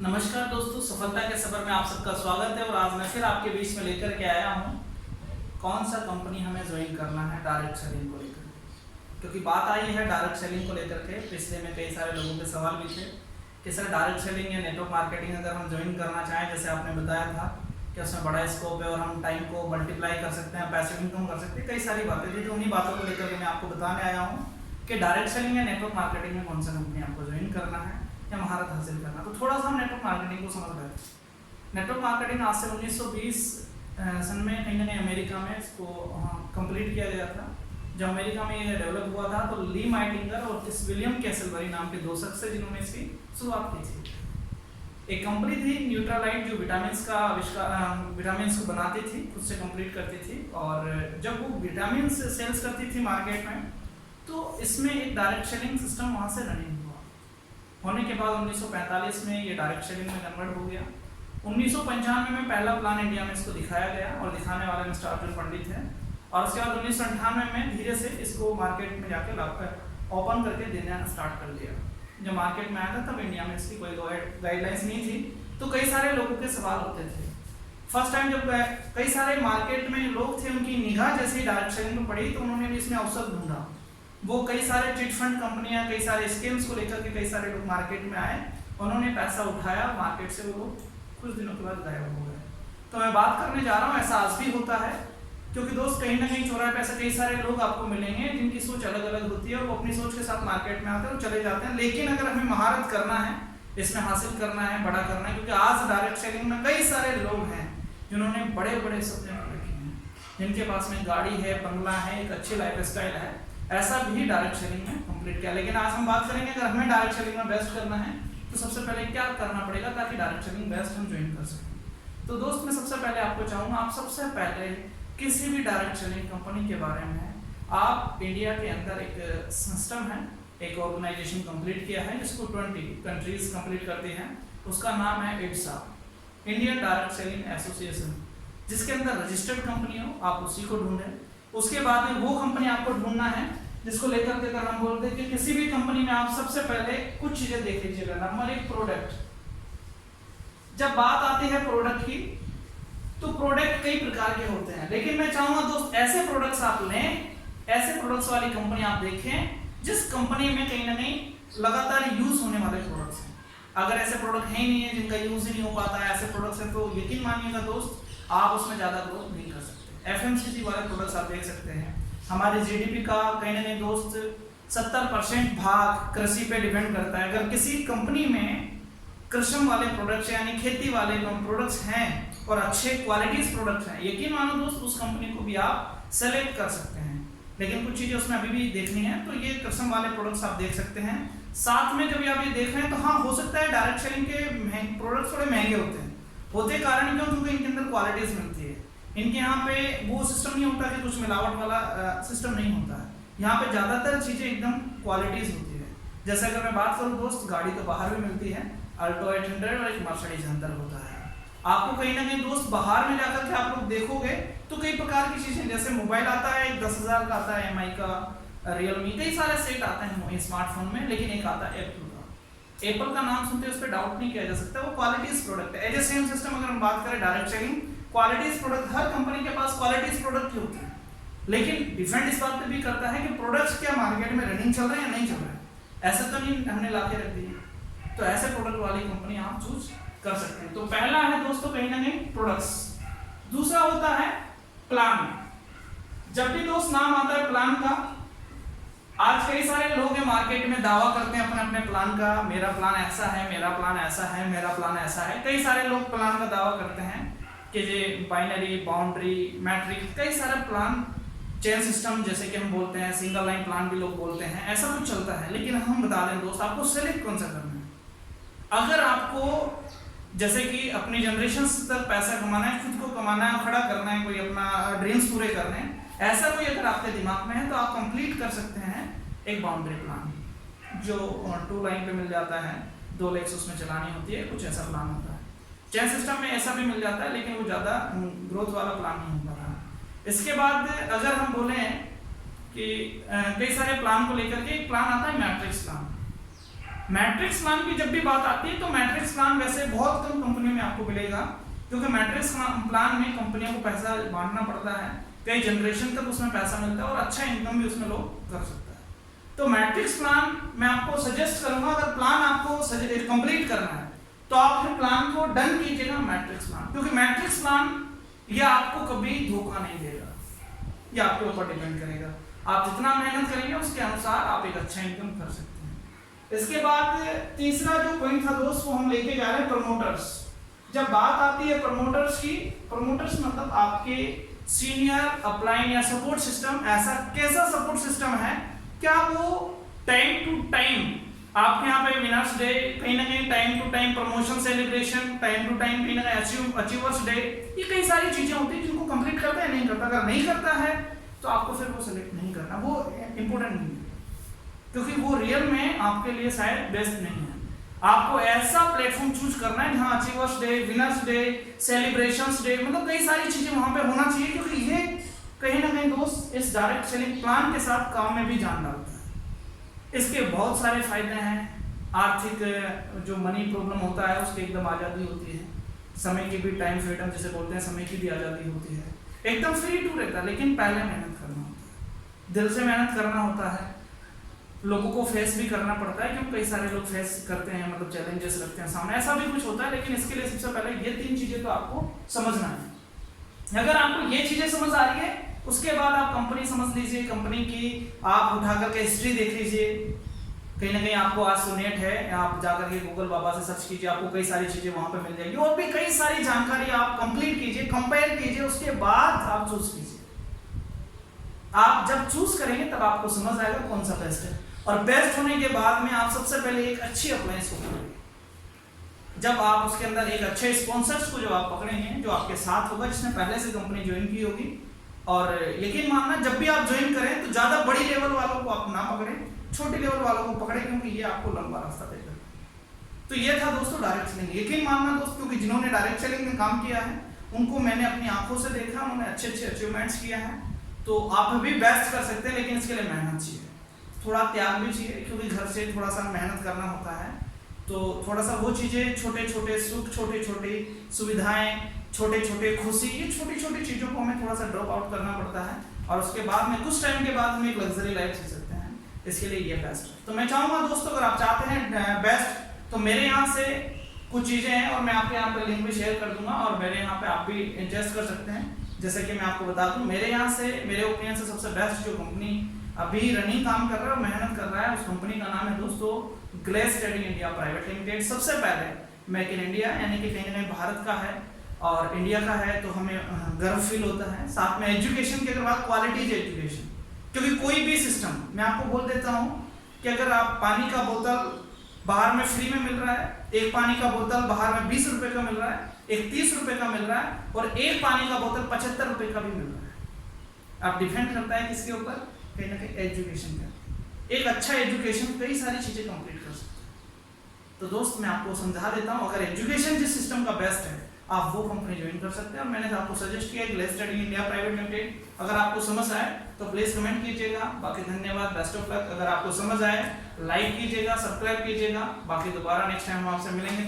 नमस्कार दोस्तों, सफलता के सफर में आप सबका स्वागत है। और आज मैं फिर आपके बीच में लेकर के आया हूँ कौन सा कंपनी हमें ज्वाइन करना है डायरेक्ट सेलिंग को लेकर। क्योंकि बात आई है डायरेक्ट सेलिंग को लेकर के, पिछले में कई सारे लोगों के सवाल भी थे कि सर डायरेक्ट सेलिंग या नेटवर्क मार्केटिंग अगर हम ज्वाइन करना चाहें, जैसे आपने बताया था कि उसमें बड़ा स्कोप है और हम टाइम को मल्टीप्लाई कर सकते हैं, पैसिव इनकम कर सकते हैं, कई सारी बातें थी। तो उन्हीं बातों को लेकर के मैं आपको बताने आया हूँ कि डायरेक्ट सेलिंग या नेटवर्क मार्केटिंग में कौन सा कंपनी आपको ज्वाइन करना है या महारत हासिल करना। तो थोड़ा सा हम नेटवर्क मार्केटिंग को समझ रहे थे। नेटवर्क मार्केटिंग आज से 1920 सन में कहीं ना कहीं अमेरिका में इसको कंप्लीट किया गया था। जब अमेरिका में ये डेवलप हुआ था तो ली माइटिंगर और इस विलियम कैसलबरी नाम के दो शख्स थे जिन्होंने इसकी शुरुआत की थी। एक कंपनी थी न्यूट्रालाइट जो विटामिन्स को बनाती थी, खुद से कंप्लीट करती थी। और जब वो विटामिन सेल्स करती थी मार्केट में, तो इसमें एक डायरेक्ट सेलिंग सिस्टम वहाँ से रनिंग होने के बाद 1945 में ये डायरेक्ट सेलिंग में कन्वर्ट हो गया। 1995 में पहला प्लान इंडिया में इसको दिखाया गया और दिखाने वाले मिस्टर अर्जुन पंडित हैं। और उसके बाद 1998 में धीरे से इसको मार्केट में जाके ओपन करके देना स्टार्ट कर दिया। जब मार्केट में आया था तब इंडिया में इसकी कोई गाइडलाइंस नहीं थी, तो कई सारे लोगों के सवाल होते थे। फर्स्ट टाइम जब कई सारे मार्केट में लोग थे, उनकी निगाह जैसे ही डायरेक्ट सेलिंग में पड़ी तो उन्होंने भी इसमें अवसर ढूंढा। वो कई सारे चिट फंड कंपनियां, कई सारे स्कीम्स को लेकर के कई सारे लोग मार्केट में आए, उन्होंने पैसा उठाया, मार्केट से वो लोग कुछ दिनों के बाद गायब हो गए। तो मैं बात करने जा रहा हूँ, ऐसा आज भी होता है। क्योंकि दोस्त कहीं ना कहीं चौराहे पे ऐसे कई सारे लोग आपको मिलेंगे जिनकी सोच अलग अलग होती है और वो अपनी सोच के साथ मार्केट में आते हैं और चले जाते हैं। लेकिन अगर हमें महारत करना है, इसमें हासिल करना है, बड़ा करना है, क्योंकि आज डायरेक्ट सेलिंग में कई सारे लोग हैं जिन्होंने बड़े बड़े सपने रखे हैं, जिनके पास में गाड़ी है, बंगला है, एक अच्छी लाइफ स्टाइल है, ऐसा भी डायरेक्ट सेलिंग में कंप्लीट किया। लेकिन आज हम बात करेंगे अगर हमें डायरेक्ट सेलिंग में बेस्ट करना है तो सबसे पहले क्या करना पड़ेगा ताकि डायरेक्ट सेलिंग बेस्ट हम ज्वाइन कर सकें। तो दोस्त मैं सबसे पहले आपको चाहूँगा, आप सबसे पहले किसी भी डायरेक्ट सेलिंग कंपनी के बारे में आप इंडिया के अंदर एक सिस्टम है, एक ऑर्गेनाइजेशन कंप्लीट किया है जिसको 20 कंट्रीज कंप्लीट करती हैं। उसका नाम है IDSA, Indian direct selling association, जिसके अंदर रजिस्टर्ड कंपनी हो, आप उसी को ढूंढें। उसके बाद में वो कंपनी आपको ढूंढना है जिसको लेकर के अगर हम बोलते हैं कि किसी भी कंपनी में आप सबसे पहले कुछ चीजें देख लीजिएगा। नंबर एक, प्रोडक्ट। जब बात आती है प्रोडक्ट की तो प्रोडक्ट कई प्रकार के होते हैं, लेकिन मैं चाहूंगा दोस्त ऐसे प्रोडक्ट्स आप लें, ऐसे प्रोडक्ट्स वाली कंपनी आप देखें जिस कंपनी में कहीं ना कहीं लगातार यूज होने वाले प्रोडक्ट्स हैं। अगर ऐसे प्रोडक्ट है ही नहीं है, जिनका यूज ही नहीं हो पाता है, ऐसे प्रोडक्ट्स हैं, तो यकीन मानिएगा दोस्त आप उसमें ज्यादा ग्रोथ नहीं कर सकते। FMCG वाले प्रोडक्ट्स आप देख सकते हैं, हमारे GDP का कहीं ना कहीं दोस्त 70% भाग कृषि पे डिपेंड करता है। अगर किसी कंपनी में कृषि वाले प्रोडक्ट्स यानी खेती वाले प्रोडक्ट्स हैं और अच्छे क्वालिटीज प्रोडक्ट्स हैं, यकीन मानो दोस्त उस कंपनी को भी आप सेलेक्ट कर सकते हैं। लेकिन कुछ चीजें उसमें अभी भी देखनी है, तो ये कृषि वाले प्रोडक्ट्स आप देख सकते हैं। साथ में जब आप ये देख रहे हैं तो हाँ, हो सकता है डायरेक्ट सेलिंग के प्रोडक्ट्स थोड़े महंगे होते कारण क्यों, क्योंकि इनके अंदर क्वालिटीज मिलती है। इनके यहाँ पे वो सिस्टम नहीं होता कि कुछ मिलावट वाला सिस्टम नहीं होता है। यहाँ पे ज्यादातर चीजें एकदम क्वालिटीज होती है। जैसे अगर मैं बात करूँ दोस्त, गाड़ी तो बाहर भी मिलती है, अल्टो 800 और एक मर्सिडीज हंटर होता है। आपको कहीं ना कहीं दोस्त बाहर में जाकर के आप लोग देखोगे तो कई प्रकार की चीजें, जैसे मोबाइल आता है 10,000 का आता है, MI का, रियलमी, कई सारे सेट आते हैं स्मार्टफोन में। लेकिन एक आता है एप्पल का नाम सुनते उस पर डाउट नहीं किया जा सकता, वो क्वालिटीज प्रोडक्ट है। एज ए सेम सिस्टम अगर हम बात करें डायरेक्ट सेलिंग, क्वालिटीज प्रोडक्ट, हर कंपनी के पास क्वालिटीज प्रोडक्ट ही होते हैं। लेकिन डिपेंड इस बात पे भी करता है कि प्रोडक्ट्स क्या मार्केट में रनिंग चल रहे हैं या नहीं चल रहे हैं। ऐसा तो नहीं हमने ला के रख दिए, तो ऐसे प्रोडक्ट वाली कंपनी आप चूज कर सकते हैं। तो पहला है दोस्तों कहीं ना कहीं प्रोडक्ट्स। दूसरा होता है प्लान। जब भी दोस्त नाम आता है प्लान का, आज कई सारे लोग हैं मार्केट में दावा करते हैं अपने अपने प्लान का, मेरा प्लान ऐसा है, मेरा प्लान ऐसा है, मेरा प्लान ऐसा है। कई सारे लोग प्लान का दावा करते हैं कि ये बाइनरी, बाउंड्री, मैट्रिक्स, कई सारे प्लान, चेन सिस्टम जैसे कि हम बोलते हैं, सिंगल लाइन प्लान भी लोग बोलते हैं, ऐसा कुछ चलता है। लेकिन हम बता दें दोस्त, आपको सेलेक्ट कौन सा करना है। अगर आपको जैसे कि अपनी जनरेशन तक पैसा कमाना है, खुद को कमाना है, खड़ा करना है, कोई अपना ड्रीम्स पूरे करने हैं, ऐसा कोई अगर आपके दिमाग में है तो आप कंप्लीट कर सकते हैं एक बाउंड्री प्लान, जो 2 लाइन पे मिल जाता है, 2 लेग्स उसमें चलानी होती है, कुछ ऐसा प्लान होता है। चेन सिस्टम में ऐसा भी मिल जाता है, लेकिन वो ज़्यादा ग्रोथ वाला प्लान नहीं होता था। इसके बाद अगर हम बोलें कि कई सारे प्लान को लेकर के एक प्लान आता है मैट्रिक्स प्लान। मैट्रिक्स प्लान की जब भी बात आती है तो मैट्रिक्स प्लान वैसे बहुत कम कंपनियों में आपको मिलेगा, क्योंकि मैट्रिक्स प्लान में कंपनियों को पैसा बांटना पड़ता है, कई जनरेशन तक उसमें पैसा मिलता है और अच्छा इनकम भी उसमें लोग कर सकता है। तो मैट्रिक्स प्लान मैं आपको सजेस्ट करूंगा, अगर प्लान आपको कंप्लीट करना है तो आप फिर प्लान को डन कीजिएगा मैट्रिक्स प्लान, क्योंकि मैट्रिक्स प्लान ये आपको कभी धोखा नहीं देगा, ये आपके ऊपर डिपेंड करेगा। आप जितना मेहनत करेंगे उसके अनुसार आप एक अच्छा इनकम कर सकते हैं। इसके बाद तीसरा जो पॉइंट था दोस्त वो हम लेके जा रहे हैं प्रमोटर्स। जब बात आती है प्रमोटर्स की, प्रमोटर्स मतलब आपके सीनियर अपलाइन या सपोर्ट सिस्टम, ऐसा कैसा सपोर्ट सिस्टम है, क्या वो टाइम टू टाइम आपके यहाँ पे विनर्स डे, कहीं ना कहीं time to time promotion celebration, time to time कहीं ना कहीं अचीवर्स डे, ये कई सारी चीजें होती है जिनको कंप्लीट करता है नहीं करता। अगर नहीं करता है तो आपको फिर वो सेलेक्ट नहीं करना, वो इंपॉर्टेंट नहीं है, क्योंकि वो रियल में आपके लिए शायद बेस्ट नहीं है। आपको ऐसा प्लेटफॉर्म चूज करना है जहां achievers day, winners day, celebrations day, मतलब कई सारी चीजें वहां पे होना चाहिए, क्योंकि ये कहीं ना कहीं दोस्त इस डायरेक्ट सेलिंग प्लान के साथ काम में भी जान डालता है। इसके बहुत सारे फायदे हैं। आर्थिक जो मनी प्रॉब्लम होता है उसकी एकदम आज़ादी होती है, समय की भी टाइम फ्रीडम जिसे बोलते हैं, समय की भी आज़ादी होती है, एकदम फ्री टू रहता है। लेकिन पहले मेहनत करना होता है, दिल से मेहनत करना होता है, लोगों को फेस भी करना पड़ता है, क्योंकि कई सारे लोग फेस करते हैं, मतलब चैलेंजेस रखते हैं सामने, ऐसा भी कुछ होता है। लेकिन इसके लिए सबसे पहले ये 3 चीजें तो आपको समझना है। अगर आपको ये चीजें समझ आ रही है, उसके बाद आप कंपनी समझ लीजिए, कंपनी की आप उठा करके हिस्ट्री देख लीजिए, कहीं ना कहीं आपको आज सुनेट है, आप जाकर के गूगल बाबा से सर्च कीजिए, आपको कई सारी चीजें वहां पे मिल जाएगी, और भी कई सारी जानकारी आप कंप्लीट कीजिए, कंपेयर कीजिए, उसके बाद आप चूज कीजिए। आप जब चूज करेंगे तब आपको समझ आएगा कौन सा बेस्ट है, और बेस्ट होने के बाद में आप सबसे पहले एक अच्छी अप्लायंस को पकड़ेंगे। जब आप उसके अंदर एक अच्छे स्पॉन्सर्स को जब आप पकड़ेंगे, जो आपके साथ होगा, जिसने पहले से कंपनी ज्वाइन की होगी, और यकीन मानना जब भी आप ज्वाइन करें तो ज्यादा बड़ी लेवल वालों को आप ना पकड़ें, छोटी लेवल वालों को पकड़ें, क्योंकि ये आपको लंबा रास्ता देगा। तो ये था दोस्तों डायरेक्ट सेलिंग। यकीन मानना दोस्तों, क्योंकि जिन्होंने डायरेक्ट सेलिंग में काम किया है उनको मैंने अपनी आंखों से देखा, उन्होंने अच्छे अच्छे अचीवमेंट्स किया है। तो आप भी बेस्ट कर सकते हैं, लेकिन इसके लिए मेहनत चाहिए, थोड़ा त्याग भी चाहिए, क्योंकि घर से थोड़ा सा मेहनत करना होता है। तो थोड़ा सा वो चीज़ें, छोटे छोटे सुख, छोटे छोटे सुविधाएं, छोटे छोटे खुशी, ये छोटी छोटी चीज़ों को हमें थोड़ा सा ड्रॉप आउट करना पड़ता है, और उसके बाद में कुछ टाइम के बाद हम एक लग्जरी लाइफ जी सकते हैं। इसके लिए ये बेस्ट है। तो मैं चाहूँगा दोस्तों, अगर आप चाहते हैं बेस्ट, तो मेरे यहाँ से कुछ चीज़ें हैं, और मैं आपके यहाँ पे लिंक भी शेयर कर दूंगा, और मेरे यहाँ पे आप भी इन्वेस्ट कर सकते हैं। जैसे कि मैं आपको बता दूं, मेरे यहाँ से, मेरे ओपिनियन से सबसे बेस्ट जो कंपनी अभी रनिंग काम कर रहा है और मेहनत कर रहा है, उस कंपनी का नाम है दोस्तों glace trading India private limited. सबसे पहले मेक इन इंडिया, यानी कि कहीं ना कहीं भारत का है और इंडिया का है, तो हमें गर्व फील होता है। साथ में एजुकेशन की अगर बात, क्वालिटी एजुकेशन, क्योंकि कोई भी सिस्टम, मैं आपको बोल देता हूँ कि अगर आप पानी का बोतल बाहर में फ्री में मिल रहा है, एक पानी का बोतल बाहर में 20 रुपए का मिल रहा है, एक 30 रुपए का मिल रहा है, और एक पानी का बोतल 75 रुपए का भी मिल रहा है। आप डिपेंड करता है किसके ऊपर, कहीं ना कहीं एजुकेशन का। एक अच्छा एजुकेशन कई सारी चीजें कंप्लीट कर सकता है। तो दोस्त मैं आपको समझा देता हूँ, अगर एजुकेशन जिस सिस्टम का बेस्ट है आप वो कंपनी ज्वाइन कर सकते हैं, और मैंने आपको सजेस्ट किया glace trading India private limited. अगर आपको समझ आए तो प्लीज कमेंट कीजिएगा। बाकी धन्यवाद, बेस्ट ऑफ लक। अगर आपको समझ आए लाइक कीजिएगा, सब्सक्राइब कीजिएगा। बाकी दोबारा नेक्स्ट टाइम हम आपसे मिलेंगे।